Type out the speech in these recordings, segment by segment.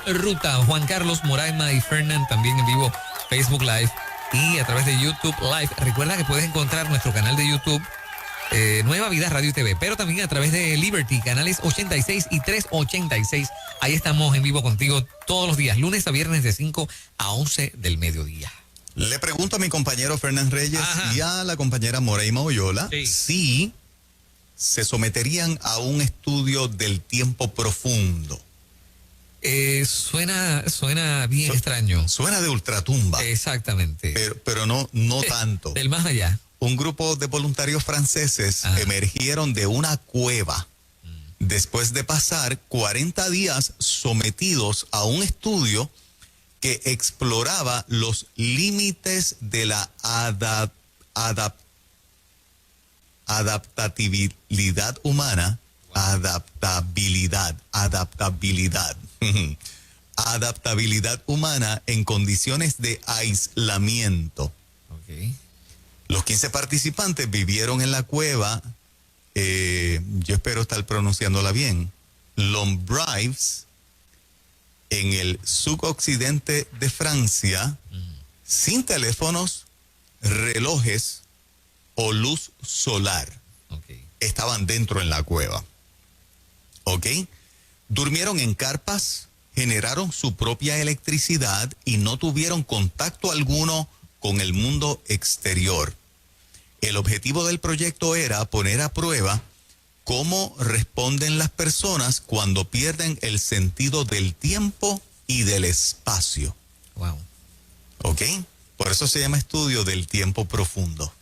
En Ruta. Juan Carlos, Moraima y Fernán también en vivo, Facebook Live y a través de YouTube Live. Recuerda que puedes encontrar nuestro canal de YouTube, Nueva Vida Radio y TV, pero también a través de Liberty, canales 86 y 386. Ahí estamos en vivo contigo todos los días, lunes a viernes de 5 a 11 del mediodía. Le pregunto a mi compañero Fernán Reyes y a la compañera Moraima Oyola si se someterían a un estudio del tiempo profundo. Suena bien extraño. Suena de ultratumba. Exactamente. Pero no tanto. Del más allá. Un grupo de voluntarios franceses emergieron de una cueva después de pasar 40 días sometidos a un estudio que exploraba los límites de la adaptabilidad humana. Adaptabilidad humana en condiciones de aislamiento. Okay. Los 15 participantes vivieron en la cueva, yo espero estar pronunciándola bien, Lombrives, en el suroccidente de Francia, sin teléfonos, relojes o luz solar. Okay. Estaban dentro en la cueva. ¿Ok? Durmieron en carpas, generaron su propia electricidad y no tuvieron contacto alguno con el mundo exterior. El objetivo del proyecto era poner a prueba cómo responden las personas cuando pierden el sentido del tiempo y del espacio. Wow. ¿Ok? Por eso se llama estudio del tiempo profundo.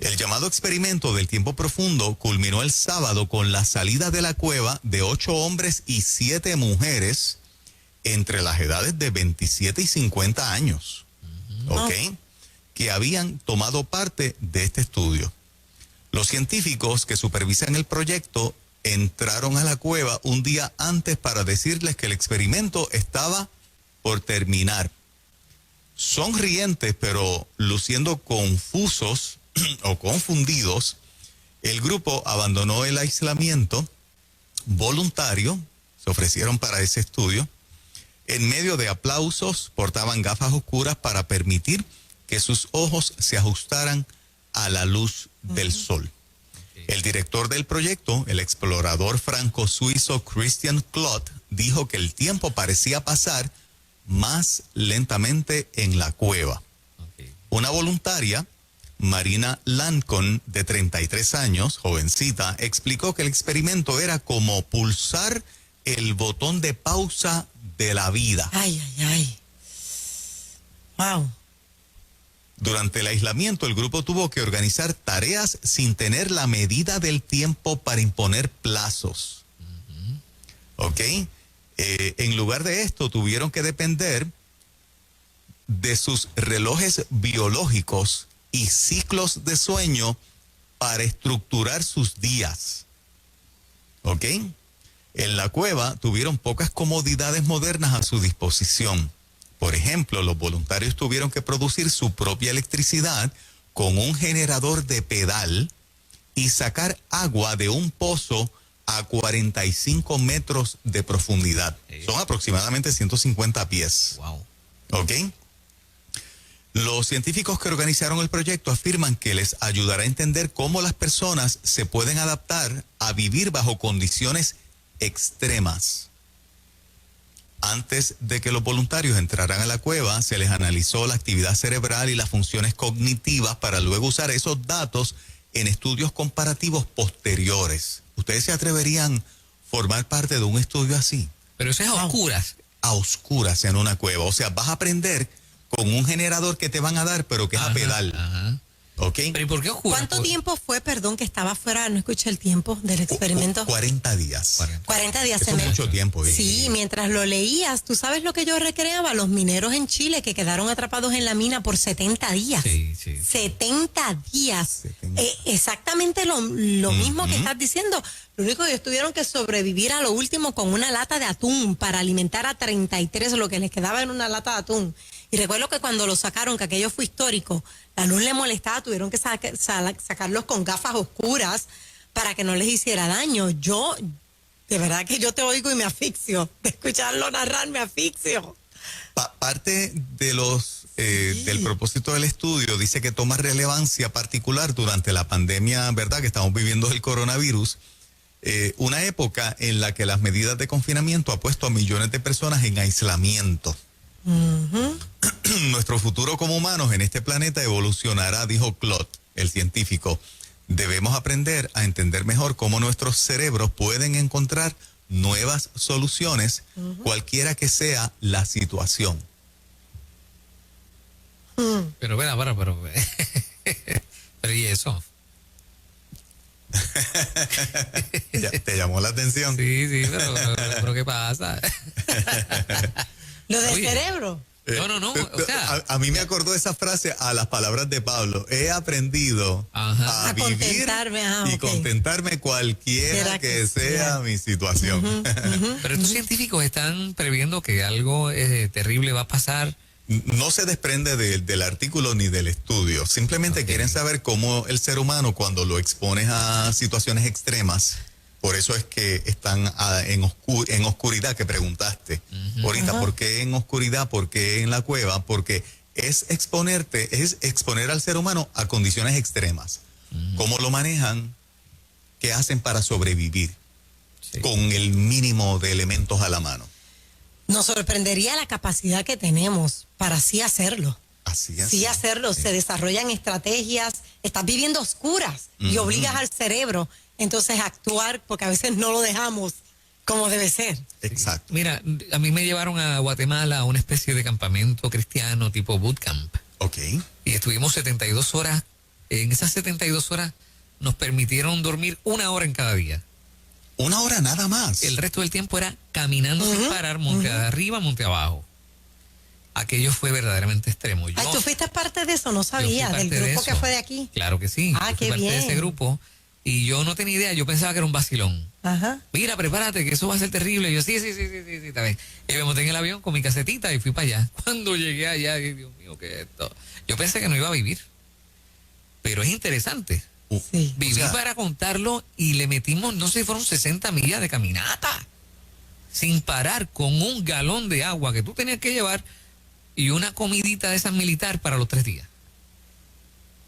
El llamado experimento del tiempo profundo culminó el sábado con la salida de la cueva de 8 hombres y 7 mujeres entre las edades de 27 y 50 años. ¿Ok? Que habían tomado parte de este estudio. Los científicos que supervisan el proyecto entraron a la cueva un día antes para decirles que el experimento estaba por terminar. Sonrientes, pero luciendo confusos o confundidos, el grupo abandonó el aislamiento voluntario, se ofrecieron para ese estudio. En medio de aplausos, portaban gafas oscuras para permitir que sus ojos se ajustaran a la luz del sol. El director del proyecto, el explorador franco-suizo Christian Klott, dijo que el tiempo parecía pasar más lentamente en la cueva. Una voluntaria, Marina Lancon, de 33 años, jovencita, explicó que el experimento era como pulsar el botón de pausa de la vida. Ay. Wow. Durante el aislamiento, el grupo tuvo que organizar tareas sin tener la medida del tiempo para imponer plazos. ¿Ok? En lugar de esto, tuvieron que depender de sus relojes biológicos y ciclos de sueño para estructurar sus días. ¿Ok? En la cueva tuvieron pocas comodidades modernas a su disposición. Por ejemplo, los voluntarios tuvieron que producir su propia electricidad con un generador de pedal y sacar agua de un pozo a 45 metros de profundidad. Son aproximadamente 150 pies. Wow. ¿Ok? Los científicos que organizaron el proyecto afirman que les ayudará a entender cómo las personas se pueden adaptar a vivir bajo condiciones extremas. Antes de que los voluntarios entraran a la cueva, se les analizó la actividad cerebral y las funciones cognitivas para luego usar esos datos en estudios comparativos posteriores. ¿Ustedes se atreverían a formar parte de un estudio así? Pero eso es a oscuras. A oscuras en una cueva. O sea, vas a aprender con un generador que te van a dar, pero que es a pedal. Ajá. ¿Ok? ¿Pero y por qué oscuras? ¿Cuánto tiempo fue, perdón, que estaba fuera? No escuché el tiempo del experimento. 40 días. 40 días. Eso es mucho tiempo. Sí, mientras lo leías, ¿tú sabes lo que yo recreaba? Los mineros en Chile que quedaron atrapados en la mina por 70 días. Sí. 70 días. Exactamente lo mismo que estás diciendo. Lo único que ellos tuvieron que sobrevivir a lo último con una lata de atún para alimentar a 33, lo que les quedaba en una lata de atún. Y recuerdo que cuando lo sacaron, que aquello fue histórico, la luz le molestaba, tuvieron que sacarlos con gafas oscuras para que no les hiciera daño. Yo De verdad que yo te oigo y me asfixio. De escucharlo narrar me asfixio. Parte de del propósito del estudio dice que toma relevancia particular durante la pandemia, ¿verdad?, que estamos viviendo el coronavirus, una época en la que las medidas de confinamiento ha puesto a millones de personas en aislamiento. Nuestro futuro como humanos en este planeta evolucionará, dijo Claude, el científico. Debemos aprender a entender mejor cómo nuestros cerebros pueden encontrar nuevas soluciones, cualquiera que sea la situación. Pero, pero ¿y eso? ¿Te llamó la atención? Sí, pero ¿qué pasa? Lo del Oye. cerebro. No, o sea, a mí me acordó esa frase a las palabras de Pablo. He aprendido Ajá. a A vivir contentarme, y ok. contentarme cualquiera Será que que sea mi situación. pero estos científicos están previendo que algo terrible va a pasar. No se desprende del artículo ni del estudio. Simplemente quieren saber cómo el ser humano, cuando lo expones a situaciones extremas, por eso es que están en oscuridad, que preguntaste ahorita. ¿Por qué en oscuridad? ¿Por qué en la cueva? Porque es exponer al ser humano a condiciones extremas. ¿Cómo lo manejan? ¿Qué hacen para sobrevivir Sí. con el mínimo de elementos a la mano? Nos sorprendería la capacidad que tenemos para así hacerlo. Así es. Sí hacerlo, se desarrollan estrategias, estás viviendo oscuras y obligas al cerebro entonces a actuar, porque a veces no lo dejamos como debe ser. Exacto. Mira, a mí me llevaron a Guatemala a una especie de campamento cristiano tipo bootcamp. Ok. Y estuvimos 72 horas. En esas 72 horas nos permitieron dormir 1 hora en cada día. 1 hora nada más. El resto del tiempo era caminando sin parar, monte arriba, monte abajo. Aquello fue verdaderamente extremo. Ay, ¿tú fuiste parte de eso? No Yo fui sabía, parte del de grupo que eso. fue de aquí. Claro que sí. Ah, Yo fui qué parte de ese bien. grupo y yo no tenía idea. Yo pensaba que era un vacilón. Ajá. Mira, prepárate, que eso va a ser terrible. Y yo, sí, está bien. Y me monté en el avión con mi casetita y fui para allá. Cuando llegué allá, dije, Dios mío, ¿qué es esto? Yo pensé que no iba a vivir. Pero es interesante. Sí. Viví O sea, para contarlo y le metimos, no sé, fueron 60 millas de caminata. Sin parar, con un galón de agua que tú tenías que llevar y una comidita de esas militar para los 3 días.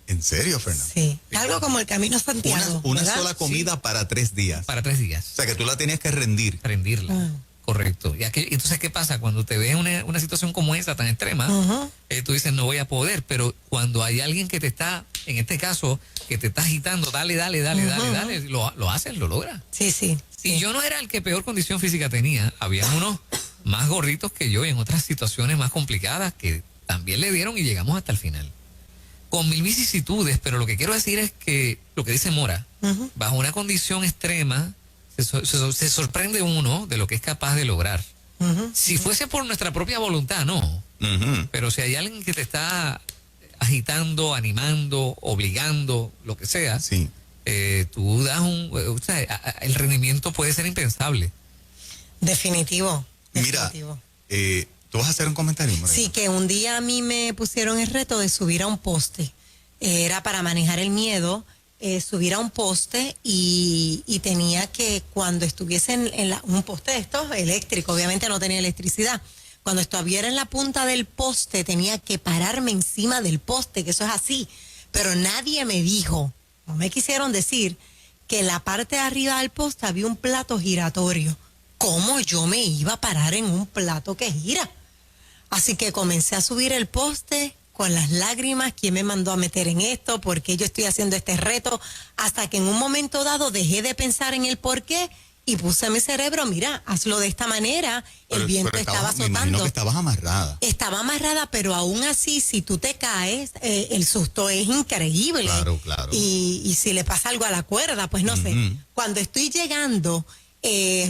¿En serio, Fernando? Sí. Algo como el Camino a Santiago. Una ¿verdad? sola comida para 3 días. Para 3 días. O sea, que tú la tenías que rendir. Rendirla. Ah. Correcto. Entonces, ¿qué pasa? Cuando te ves en una situación como esa, tan extrema, tú dices, no voy a poder, pero cuando hay alguien que te está, en este caso, que te está agitando, dale, lo haces, lo logras. Sí, sí. Y yo no era el que peor condición física tenía, había unos más gorditos que yo en otras situaciones más complicadas que también le dieron y llegamos hasta el final. Con mil vicisitudes, pero lo que quiero decir es que, lo que dice Mora, bajo una condición extrema, se sorprende uno de lo que es capaz de lograr. Si fuese por nuestra propia voluntad, no. Ujú. Pero si hay alguien que te está agitando, animando, obligando, lo que sea, Sí. tú das o sea, el rendimiento puede ser impensable. Definitivo. Mira, Definitivo. ¿tú vas a hacer un comentario, Morena? Sí, que un día a mí me pusieron el reto de subir a un poste. Era para manejar el miedo, subir a un poste y tenía que, cuando estuviese en un poste de estos eléctricos, obviamente no tenía electricidad, cuando estuviera en la punta del poste tenía que pararme encima del poste, que eso es así. Pero nadie me dijo, no me quisieron decir, que en la parte de arriba del poste había un plato giratorio. ¿Cómo yo me iba a parar en un plato que gira? Así que comencé a subir el poste con las lágrimas. ¿Quién me mandó a meter en esto? ¿Por qué yo estoy haciendo este reto? Hasta que en un momento dado dejé de pensar en el por qué y puse a mi cerebro, mira, hazlo de esta manera. El viento estaba me imagino azotando. que estabas amarrada. Estaba amarrada, pero aún así, si tú te caes, el susto es increíble. Claro, claro. Y si le pasa algo a la cuerda, pues no sé. Cuando estoy llegando,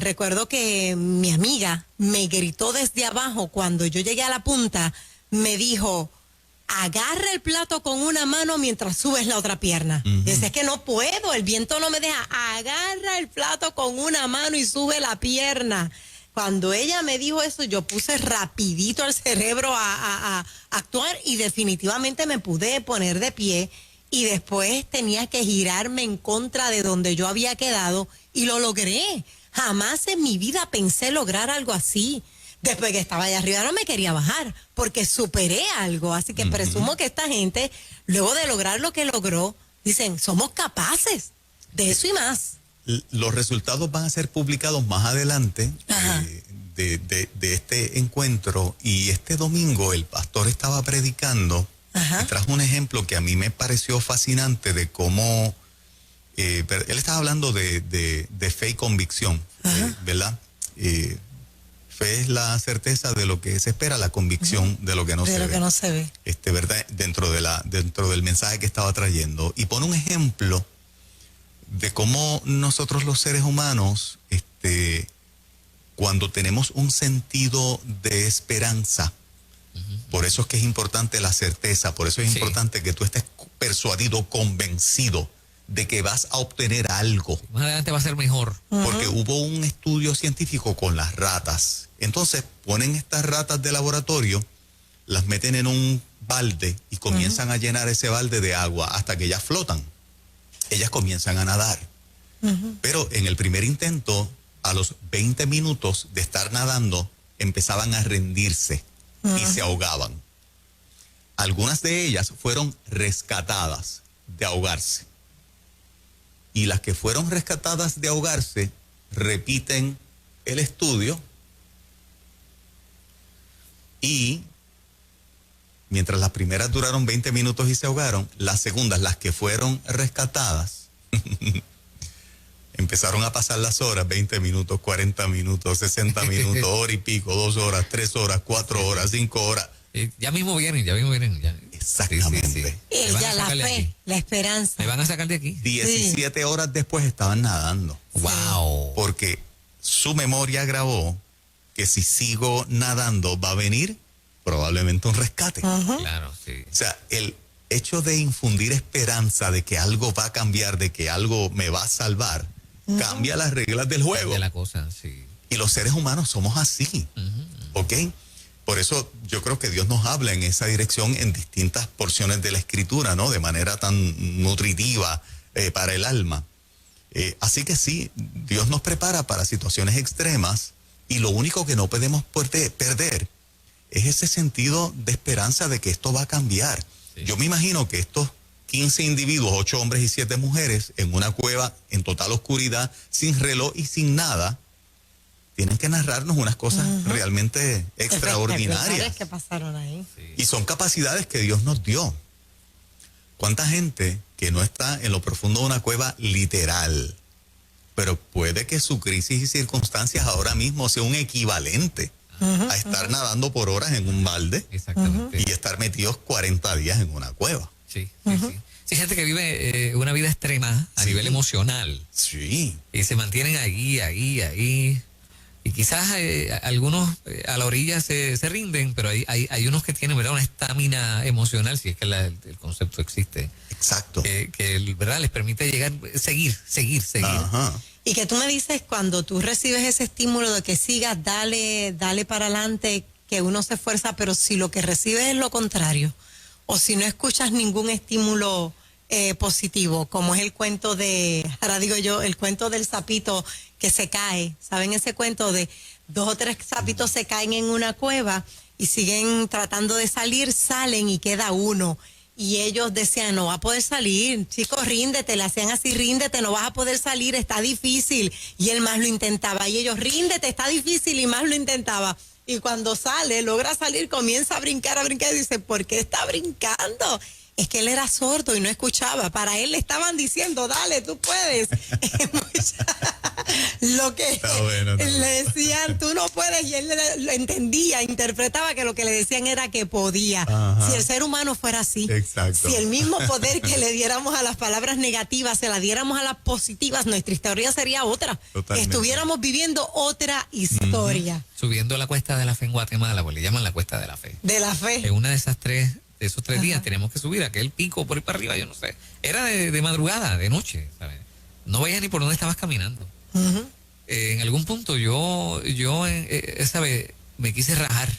recuerdo que mi amiga me gritó desde abajo cuando yo llegué a la punta, me dijo, agarra el plato con una mano mientras subes la otra pierna. Y decía, es que no puedo, el viento no me deja. Agarra el plato con una mano y sube la pierna. Cuando ella me dijo eso, yo puse rapidito el cerebro a actuar y definitivamente me pude poner de pie y después tenía que girarme en contra de donde yo había quedado y lo logré. Jamás en mi vida pensé lograr algo así. Después que estaba allá arriba no me quería bajar porque superé algo. Así que presumo que esta gente, luego de lograr lo que logró, dicen, somos capaces de eso y más. Los resultados van a ser publicados más adelante de este encuentro, y este domingo el pastor estaba predicando y trajo un ejemplo que a mí me pareció fascinante de cómo él estaba hablando de fe y convicción, ¿verdad? Fe es la certeza de lo que se espera, la convicción de lo que no se ve. De lo que no se ve. ¿Verdad? Dentro del mensaje que estaba trayendo. Y pone un ejemplo de cómo nosotros los seres humanos, cuando tenemos un sentido de esperanza, por eso es que es importante la certeza, por eso es importante que tú estés persuadido, convencido de que vas a obtener algo. Más adelante va a ser mejor. Porque hubo un estudio científico con las ratas. Entonces ponen estas ratas de laboratorio, las meten en un balde y comienzan a llenar ese balde de agua hasta que ellas flotan. Ellas comienzan a nadar. Pero en el primer intento, a los 20 minutos de estar nadando, empezaban a rendirse y se ahogaban. Algunas de ellas fueron rescatadas de ahogarse. Y las que fueron rescatadas de ahogarse repiten el estudio, y mientras las primeras duraron 20 minutos y se ahogaron, las segundas, las que fueron rescatadas, empezaron a pasar las horas, 20 minutos, 40 minutos, 60 minutos, hora y pico, 2 horas, 3 horas, 4 horas, 5 horas. Ya mismo vienen. Ya. Exactamente. Ella, la fe, la esperanza. Me van a sacar de aquí. 17 horas después estaban nadando. Wow. Porque su memoria grabó que si sigo nadando va a venir probablemente un rescate. Claro, sí. O sea, el hecho de infundir esperanza de que algo va a cambiar, de que algo me va a salvar, cambia las reglas del juego. De la cosa, sí. Y los seres humanos somos así. ¿Ok? Por eso yo creo que Dios nos habla en esa dirección en distintas porciones de la Escritura, ¿no? De manera tan nutritiva para el alma. Así que sí, Dios nos prepara para situaciones extremas, y lo único que no podemos perder es ese sentido de esperanza de que esto va a cambiar. Sí. Yo me imagino que estos 15 individuos, 8 hombres y 7 mujeres, en una cueva en total oscuridad, sin reloj y sin nada, tienen que narrarnos unas cosas realmente extraordinarias que pasaron ahí. Sí. Y son capacidades que Dios nos dio. ¿Cuánta gente que no está en lo profundo de una cueva literal, pero puede que su crisis y circunstancias ahora mismo sea un equivalente a estar nadando por horas en un balde? Exactamente. Y estar metidos 40 días en una cueva? Sí. Sí, gente que vive una vida extrema a nivel emocional. Sí. Y se mantienen ahí. Y quizás algunos a la orilla se rinden, pero hay unos que tienen, ¿verdad?, una estamina emocional, si es que el concepto existe. Exacto. Que ¿verdad?, les permite llegar, seguir. Ajá. Y que tú me dices, cuando tú recibes ese estímulo de que sigas, dale para adelante, que uno se esfuerza, pero si lo que recibes es lo contrario, o si no escuchas ningún estímulo positivo, como es el cuento el cuento del sapito que se cae. ¿Saben ese cuento de 2 o 3 sapitos se caen en una cueva y siguen tratando de salir, salen y queda uno? Y ellos decían, no va a poder salir, chicos, ríndete, le hacían así, ríndete, no vas a poder salir, está difícil. Y él más lo intentaba, y ellos, ríndete, está difícil, y más lo intentaba. Y cuando sale, logra salir, comienza a brincar, y dice, ¿por qué está brincando? Es que él era sordo y no escuchaba. Para él le estaban diciendo, dale, tú puedes. Lo que bueno, le decían, tú no puedes, y él lo entendía, interpretaba que lo que le decían era que podía. Si el ser humano fuera así, exacto, si el mismo poder que le diéramos a las palabras negativas se la diéramos a las positivas, nuestra historia sería otra. Totalmente. Estuviéramos viviendo otra historia. Subiendo la cuesta de la fe en Guatemala, pues le llaman la cuesta de la fe. De la fe. En una de esos 3 días tenemos que subir aquel pico por ahí para arriba, yo no sé. Era de madrugada, de noche, ¿sabes? No veías ni por dónde estabas caminando. En algún punto yo esa vez me quise rajar,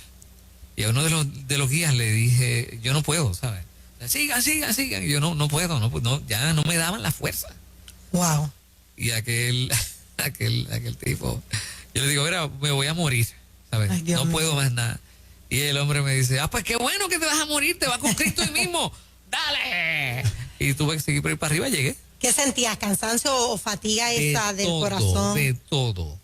y a uno de los guías le dije, yo no puedo, ¿sabes? Sigan. Y yo no puedo, ya no me daban la fuerza. Wow. Y aquel aquel tipo. Yo le digo, mira, me voy a morir, ¿sabes? Ay, Dios No mío. puedo más nada. Y el hombre me dice, pues qué bueno que te vas a morir, te vas con Cristo hoy mismo. ¡Dale! Y tuve que seguir por ahí para arriba, llegué. ¿Qué sentías? ¿Cansancio o fatiga esa del todo, corazón? De todo.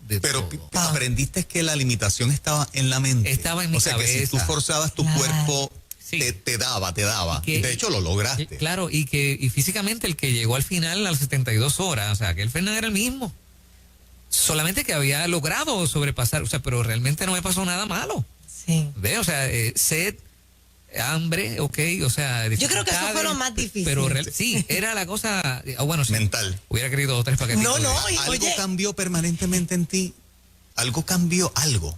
De Pero todo. aprendiste que la limitación estaba en la mente. Estaba en mi O sea, que si tú cabeza. forzabas tu Claro. cuerpo, Sí. te daba. Que- De hecho, lo lograste. Claro, y físicamente el que llegó al final a las 72 horas, o sea, que el Fernández era el mismo. Solamente que había logrado sobrepasar, o sea, pero realmente no me pasó nada malo. Sí. ¿Ve? O sea, sed, hambre, ok, o sea... Yo creo que eso fue lo más difícil. Pero sí, era la cosa... bueno, sí. Mental. Hubiera querido 2 o 3 paquetitos. No, no, de- y- ¿Algo oye. cambió permanentemente en ti? ¿Algo cambió? ¿Algo?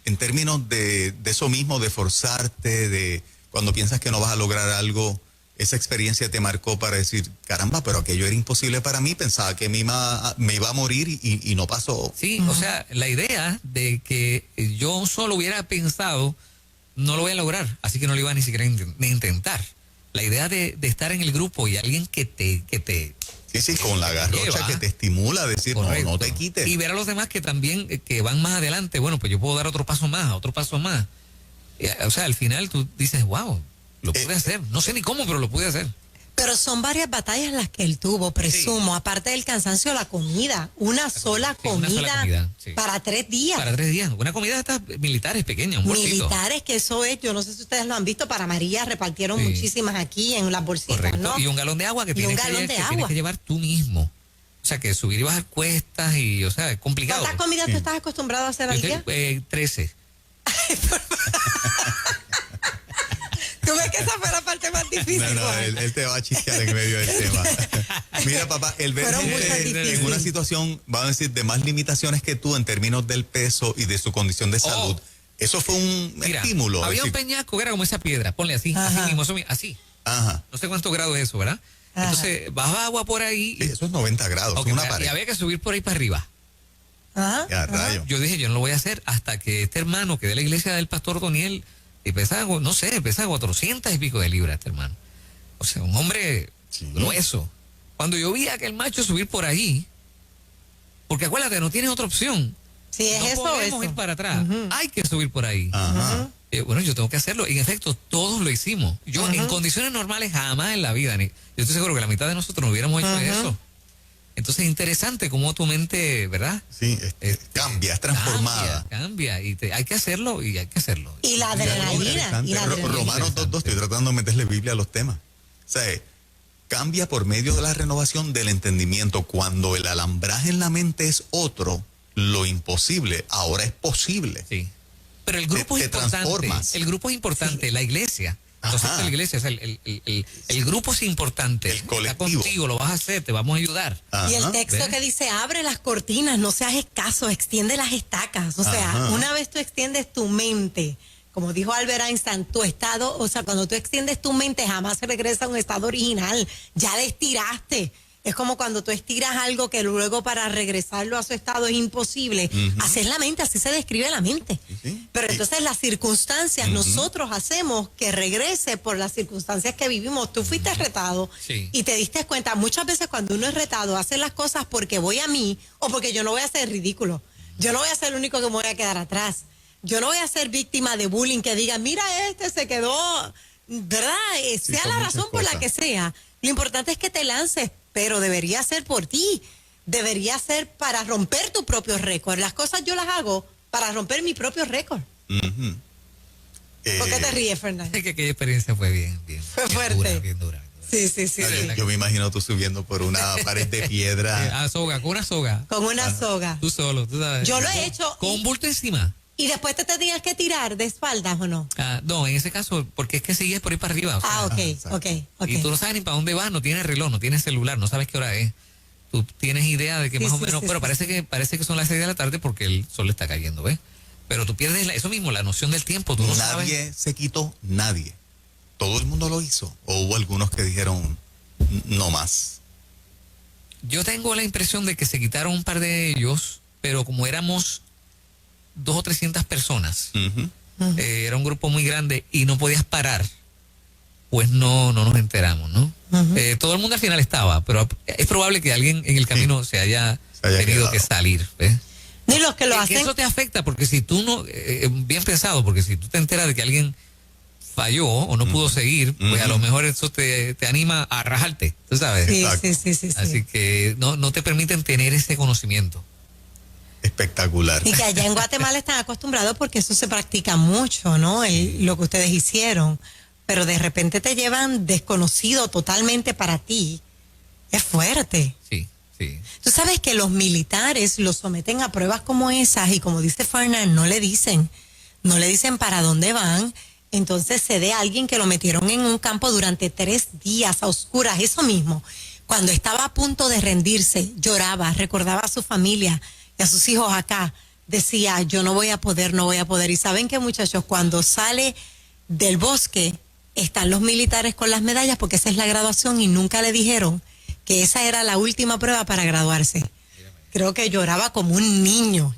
En términos de eso mismo, de forzarte, de cuando piensas que no vas a lograr algo, esa experiencia te marcó para decir, caramba, pero aquello era imposible para mí, pensaba que me iba a morir y no pasó. Sí, o sea, la idea de que yo solo hubiera pensado, no lo voy a lograr, así que no lo iba ni siquiera ni intentar. La idea de estar en el grupo y alguien que te Sí, con la garrocha lleva. que te estimula a decir, Correcto. no te quites. Y ver a los demás que también, que van más adelante, bueno, pues yo puedo dar otro paso más. O sea, al final tú dices, wow, lo pude hacer. No sé ni cómo, pero lo pude hacer. Pero son varias batallas las que él tuvo, presumo. Aparte del cansancio, la comida. Una sola Sí, una sola comida comida, sí. para 3 días. Para 3 días. Una comida de estas militares pequeña, un bolsito. Militares, que eso es, yo no sé si ustedes lo han visto, para María repartieron Sí. muchísimas aquí en las bolsitas, Correcto. ¿no? Y un galón de agua que, Y tienes un que, galón de que tienes agua. que llevar tú mismo. O sea, que subir y bajar cuestas y, o sea, es complicado. ¿Cuántas comidas tú estás acostumbrado a hacer Yo al día? tengo, 13. ¿Tú ves que esa fue la parte más difícil? No, Juan? él te va a chisquear en medio del tema. Mira, papá, el ver Fueron muchas gente en difíciles. una situación, vamos a decir, de más limitaciones que tú en términos del peso y de su condición de salud, eso fue un Mira, estímulo. había es un decir, peñasco que era como esa piedra, ponle así, Ajá. así mismo, así. ajá. No sé cuántos grados es eso, ¿verdad? Ajá. Entonces, bajaba agua por ahí Sí, eso es 90 grados, ok, es una y pared. había que subir por ahí para arriba. Ajá, Ya, ajá. rayo. Yo dije, yo no lo voy a hacer hasta que este hermano, que de la iglesia del pastor Doniel, y pesaba, no sé, pesaba 400 y pico de libras, este hermano. O sea, un hombre Sí. grueso. Cuando yo vi a aquel macho subir por ahí, porque acuérdate, no tienes otra opción. Sí, es No eso, podemos eso. ir para atrás. Ujú. Hay que subir por ahí. Ajá. Bueno, yo tengo que hacerlo. Y en efecto, todos lo hicimos. Yo, en condiciones normales, jamás en la vida. Yo estoy seguro que la mitad de nosotros no hubiéramos hecho eso. Entonces, interesante cómo tu mente, ¿verdad? Sí, cambia, es transformada. Cambia. Y hay que hacerlo y hay que hacerlo. Y la Mira, adrenalina. interesante. Y la adrenalina. Romanos 2.2, estoy tratando de meterle Biblia a los temas. O sea, cambia por medio de la renovación del entendimiento. Cuando el alambraje en la mente es otro, lo imposible ahora es posible. Sí. Pero el grupo Te es importante. transformas. El grupo es importante. La iglesia. Entonces, Ajá. la iglesia, o sea, el grupo es importante. El colectivo. Está contigo, lo vas a hacer, te vamos a ayudar. Y el Ajá. texto ¿Ves? que dice, abre las cortinas, no seas escaso, extiende las estacas. O sea, Ajá. una vez tú extiendes tu mente, como dijo Albert Einstein, tu estado, o sea, cuando tú extiendes tu mente jamás se regresa a un estado original, ya le estiraste. Es como cuando tú estiras algo que luego para regresarlo a su estado es imposible. Así es la mente, así se describe la mente. Sí. Pero Y- entonces las circunstancias, nosotros hacemos que regrese por las circunstancias que vivimos. Tú fuiste retado Sí. y te diste cuenta, muchas veces cuando uno es retado, hace las cosas porque voy a mí o porque yo no voy a ser ridículo. Yo no voy a ser el único que me voy a quedar atrás. Yo no voy a ser víctima de bullying que digan, mira, se quedó, ¿verdad? Sea son la muchas razón por la cosas. que sea. Lo importante es que te lances, pero debería ser por ti. Debería ser para romper tu propio récord. Las cosas yo las hago para romper mi propio récord. Ujú. ¿Por qué te Eh, ríes, Fernando? Es que aquella experiencia fue bien Fue bien fuerte. dura, bien dura. Sí, sí, sí. sí. yo me imagino tú subiendo por una pared de piedra. Soga, con una soga. Con una soga. Tú solo, tú sabes. Yo lo he hecho. Con un Y, bulto encima. y después te tenías que tirar de espaldas, ¿o no? No, en ese caso, porque es que sigues por ahí para arriba. O sea, Ah, ok, exacto. ok. Y tú no sabes ni para dónde vas, no tienes reloj, no tienes celular, no sabes qué hora es. Tú tienes idea de que Sí, más o sí, menos, sí, pero sí. parece que son las 6 de la tarde porque el sol está cayendo, ¿ves? Pero tú pierdes eso mismo, la noción del tiempo, tú no sabes. Nadie se quitó, nadie. Todo el mundo lo hizo. O hubo algunos que dijeron, no más. Yo tengo la impresión de que se quitaron un par de ellos, pero como éramos 200 o 300 personas, Ujú. era un grupo muy grande y no podías parar, pues no nos enteramos, ¿no? Todo el mundo al final estaba, pero es probable que alguien en el camino se haya haya tenido quedado. que salir. ¿Ves? Ni los que lo Que hacen. eso te afecta, porque si tú no, bien pensado, porque si tú te enteras de que alguien falló o no pudo seguir, pues a lo mejor eso te anima a rajarte, tú sabes. Sí, Exacto. sí. Así que no te permiten tener ese conocimiento. Espectacular. Y que allá en Guatemala están acostumbrados porque eso se practica mucho, ¿no? Lo que ustedes hicieron. Pero de repente te llevan desconocido totalmente para ti. Es fuerte. Sí, sí. Tú sabes que los militares los someten a pruebas como esas y como dice Fernán, no le dicen para dónde van. Entonces se ve a alguien que lo metieron en un campo durante 3 días a oscuras, eso mismo. Cuando estaba a punto de rendirse, lloraba, recordaba a su familia y a sus hijos acá. Decía, yo no voy a poder. Y saben que, muchachos, cuando sale del bosque, están los militares con las medallas porque esa es la graduación y nunca le dijeron que esa era la última prueba para graduarse. Creo que lloraba como un niño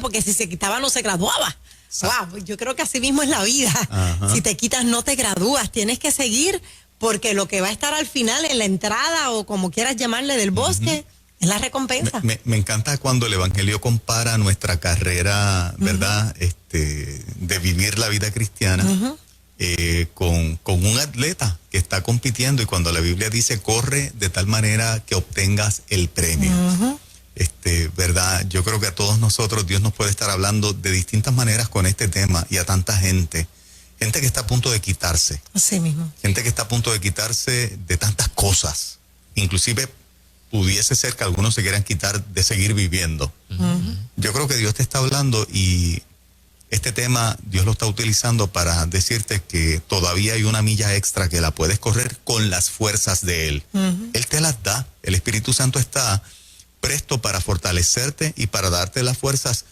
porque si se quitaba no se graduaba. Wow, yo creo que así mismo es la vida. Ajá. Si te quitas no te gradúas, tienes que seguir porque lo que va a estar al final en la entrada o como quieras llamarle del bosque es la recompensa. Me encanta cuando el Evangelio compara nuestra carrera, ¿verdad? De vivir la vida cristiana con un atleta que está compitiendo y cuando la Biblia dice corre de tal manera que obtengas el premio. ¿Verdad? Yo creo que a todos nosotros Dios nos puede estar hablando de distintas maneras con este tema y a tanta gente que está a punto de quitarse, Así mismo. gente que está a punto de quitarse de tantas cosas, inclusive pudiese ser que algunos se quieran quitar de seguir viviendo. Yo creo que Dios te está hablando y este tema Dios lo está utilizando para decirte que todavía hay una milla extra que la puedes correr con las fuerzas de Él. Él te las da, el Espíritu Santo está presto para fortalecerte y para darte las fuerzas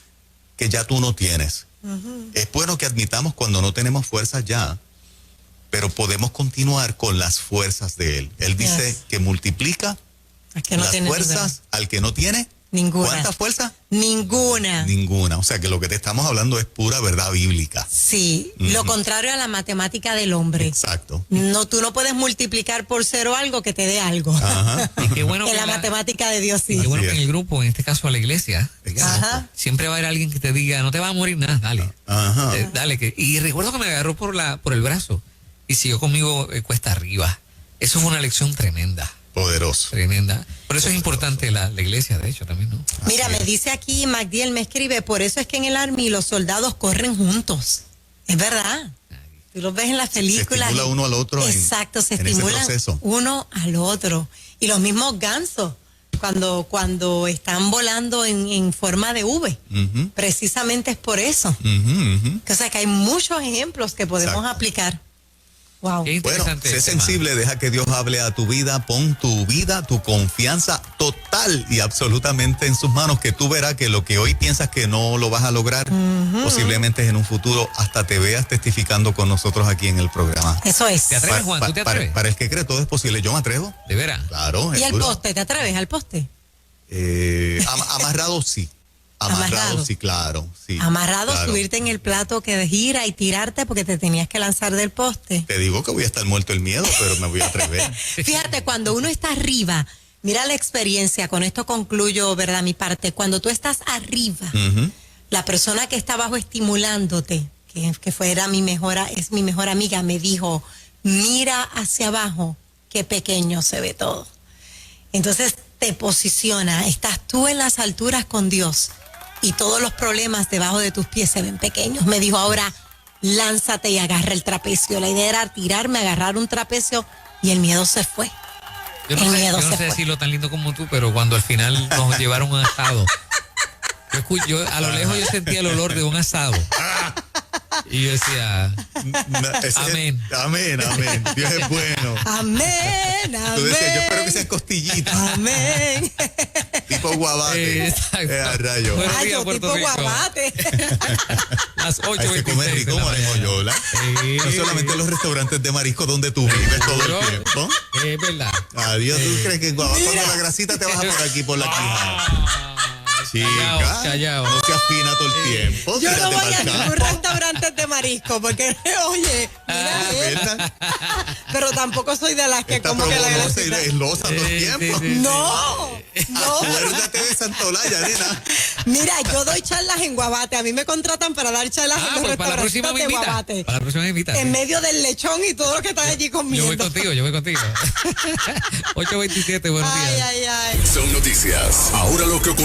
que ya tú no tienes. Es bueno que admitamos cuando no tenemos fuerzas ya, pero podemos continuar con las fuerzas de Él. Él dice Yes. que multiplica Es que no las tiene fuerzas al que no tiene. ninguna. ¿Cuántas fuerzas? Ninguna. Ninguna. O sea que lo que te estamos hablando es pura verdad bíblica. Sí, lo contrario a la matemática del hombre. Exacto. No, tú no puedes multiplicar por 0 algo que te dé algo. Ajá. Y qué bueno En que la matemática de Dios sí. qué bueno Así que en es. el grupo, en este caso a la iglesia, Ajá. siempre va a haber alguien que te diga, no te va a morir nada, dale. Ajá. Dale. Y recuerdo que me agarró por el brazo y siguió conmigo cuesta arriba. Eso fue una lección tremenda. Poderoso. Tremenda. Por eso es importante la iglesia, de hecho, también, ¿no? Mira, me dice aquí, Magdiel me escribe, por eso es que en el Army los soldados corren juntos. Es verdad. Tú los ves en las películas. Se estimula uno al otro. Exacto, se en ese estimulan proceso. uno al otro. Y los mismos gansos, cuando están volando en forma de V. Ujú. Precisamente es por eso. O sea que hay muchos ejemplos que podemos Exacto. aplicar. Wow. Qué Bueno, interesante sé el tema. sensible, deja que Dios hable a tu vida, pon tu vida, tu confianza total y absolutamente en sus manos, que tú verás que lo que hoy piensas que no lo vas a lograr, posiblemente en un futuro hasta te veas testificando con nosotros aquí en el programa. Eso es. ¿Te atreves, Juan? ¿Tú te atreves? Para el que cree todo es posible, yo me atrevo. ¿De veras? Claro. ¿Y es al duro. poste? ¿Te atreves al poste? Amarrado sí. Amarrado. Amarrado sí, claro. Sí, Amarrado, claro. subirte en el plato que gira y tirarte porque te tenías que lanzar del poste. Te digo que voy a estar muerto el miedo, pero me voy a atrever. Fíjate, cuando uno está arriba, mira la experiencia, con esto concluyo, ¿verdad? Mi parte. Cuando tú estás arriba, Ujú. la persona que está abajo estimulándote, que fuera es mi mejor amiga, me dijo, mira hacia abajo, qué pequeño se ve todo. Entonces te posiciona, estás tú en las alturas con Dios y todos los problemas debajo de tus pies se ven pequeños. Me dijo, ahora lánzate y agarra el trapecio. La idea era tirarme, agarrar un trapecio y el miedo se fue. Yo El no miedo sé se fue. decirlo tan lindo como tú, pero cuando al final nos llevaron a un asado, yo a lo lejos yo sentía el olor de un asado. Y yo decía, Amén. Amén, amén. Dios es bueno. Amén, amén. Tú decías, yo espero que sean costillitas, Amén. tipo guabate. Exacto. A rayo. Buenos Ay, días, yo Puerto tipo Rico. guabate. Las Ahí se come 8:26 rico de la mañana. maremoyola. Sí. No solamente en los restaurantes de marisco donde tú vives todo Pero, el tiempo. Es verdad. Adiós, ¿tú crees que en Guabate cuando la grasita te baja por aquí por la quijada? Chica, Callao. no se afina todo el tiempo. Yo no Tírate voy a pa'l ningún campo. restaurante de marisco. marisco, porque, oye, mira, ¿verdad? pero tampoco soy de las que Esta como que la promo grasita. es losa todo el tiempo. No. Acuérdate de Santolaya, nena. Mira, yo doy charlas en Guabate. A mí me contratan para dar charlas en los Pues para la próxima me restaurantes de invita. Guabate. Para la próxima me invita. En medio del lechón y todo lo que están allí comiendo. Yo voy contigo. 8:27, buenos días. Ay, ay, ay. Son noticias. Ahora lo que ocurre